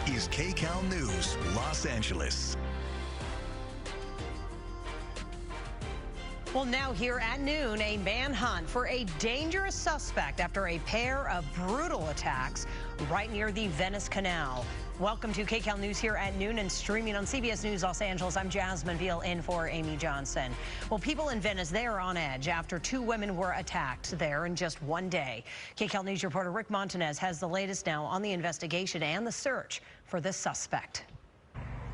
is Kcal News, Los Angeles. Well, now here at noon, a manhunt for a dangerous suspect after a pair of brutal attacks right near the Venice Canal. Welcome to Kcal News here at noon and streaming on CBS News Los Angeles. I'm Jasmine Veal in for Amy Johnson. Well, people in Venice, they are on edge after two women were attacked there in just one day. Kcal News reporter Rick Montanez has the latest now on the investigation and the search for this suspect.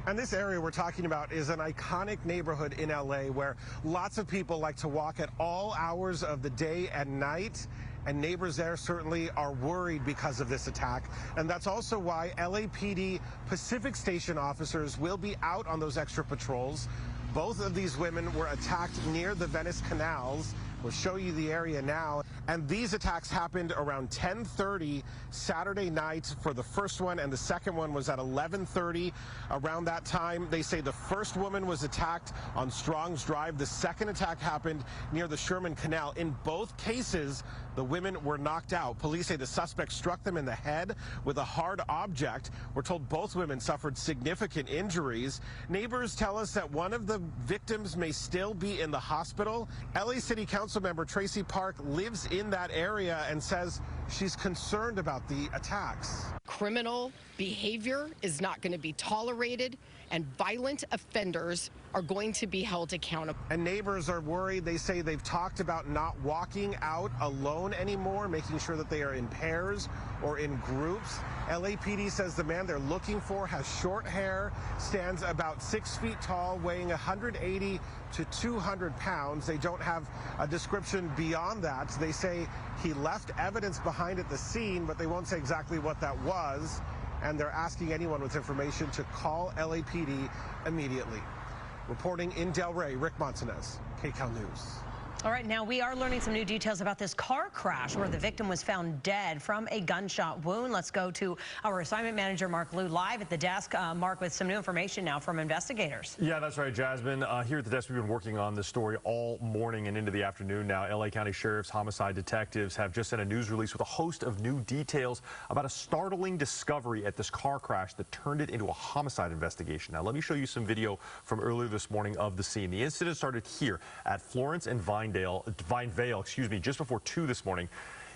And this area we're talking about is an iconic neighborhood in LA where lots of people like to walk at all hours of the day and night. And neighbors there certainly are worried because of this attack. And that's also why LAPD Pacific Station officers will be out on those extra patrols. Both of these women were attacked near the Venice canals. We'll show you the area now. And these attacks happened around 10:30 Saturday night for the first one, and the second one was at 11:30. Around that time, they say the first woman was attacked on Strong's Drive. The second attack happened near the Sherman Canal. In both cases, the women were knocked out. Police say the suspect struck them in the head with a hard object. We're told both women suffered significant injuries. Neighbors tell us that one of the victims may still be in the hospital. LA City Council member Tracy Park lives in that area and says she's concerned about the attacks. Criminal behavior is not going to be tolerated, and violent offenders are going to be held accountable. And neighbors are worried. They say they've talked about not walking out alone anymore, making sure that they are in pairs or in groups. LAPD says the man they're looking for has short hair, stands about 6 feet tall, weighing 180 to 200 pounds. They don't have a description beyond that. They say he left evidence behind at the scene, but they won't say exactly what that was. And they're asking anyone with information to call LAPD immediately. Reporting in Delray, Rick Montanez, Kcal News. All right, now we are learning some new details about this car crash where the victim was found dead from a gunshot wound. Let's go to our assignment manager, Mark Liu, live at the desk. Mark, with some new information now from investigators. Yeah, that's right, Jasmine. Here at the desk, we've been working on this story all morning and into the afternoon now. LA County Sheriff's homicide detectives have just sent a news release with a host of new details about a startling discovery at this car crash that turned it into a homicide investigation. Now, let me show you some video from earlier this morning of the scene. The incident started here at Florence and Vine Vale, just before 2 this morning.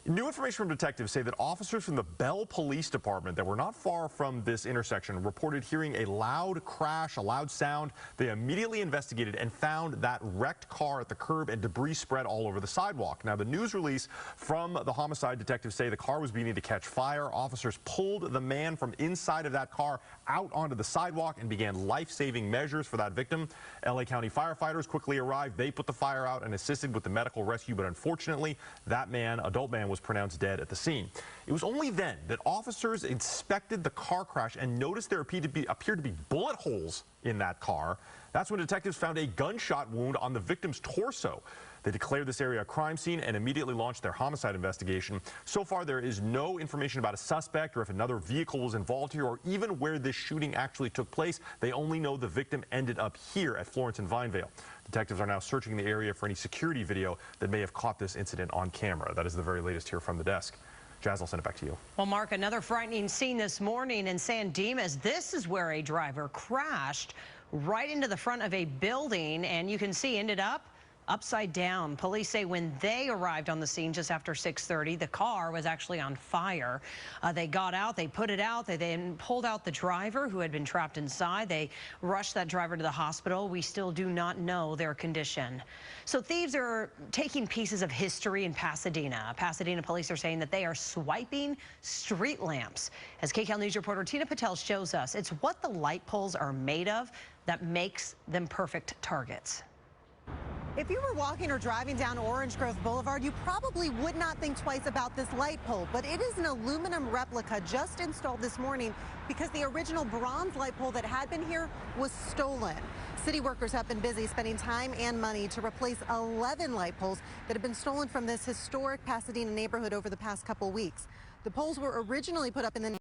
New information from detectives say that officers from the Bell Police Department that were not far from this intersection reported hearing a loud crash, a loud sound. They immediately investigated and found that wrecked car at the curb and debris spread all over the sidewalk. Now, the news release from the homicide detectives say the car was beginning to catch fire. Officers pulled the man from inside of that car out onto the sidewalk and began life-saving measures for that victim. LA County firefighters quickly arrived. They put the fire out and assisted with the medical rescue, but unfortunately, that man, adult man, was pronounced dead at the scene. It was only then that officers inspected the car crash and noticed there appeared to be bullet holes in that car. That's when detectives found a gunshot wound on the victim's torso. They declared this area a crime scene and immediately launched their homicide investigation. So far, there is no information about a suspect or if another vehicle was involved here or even where this shooting actually took place. They only know the victim ended up here at Florence and Vinevale. Detectives are now searching the area for any security video that may have caught this incident on camera. That is the very latest here from the desk. Jazz, I'll send it back to you. Well, Mark, another frightening scene this morning in San Dimas. This is where a driver crashed right into the front of a building, and you can see ended up upside down. Police say when they arrived on the scene just after 6:30, the car was actually on fire. They got out, they put it out, they then pulled out the driver who had been trapped inside. They rushed that driver to the hospital. We still do not know their condition. So thieves are taking pieces of history in Pasadena. Pasadena police are saying that they are swiping street lamps. As Kcal News reporter Tina Patel shows us, it's what the light poles are made of that makes them perfect targets. If you were walking or driving down Orange Grove Boulevard, you probably would not think twice about this light pole, but it is an aluminum replica just installed this morning because the original bronze light pole that had been here was stolen. City workers have been busy spending time and money to replace 11 light poles that have been stolen from this historic Pasadena neighborhood over the past couple weeks. The poles were originally put up in the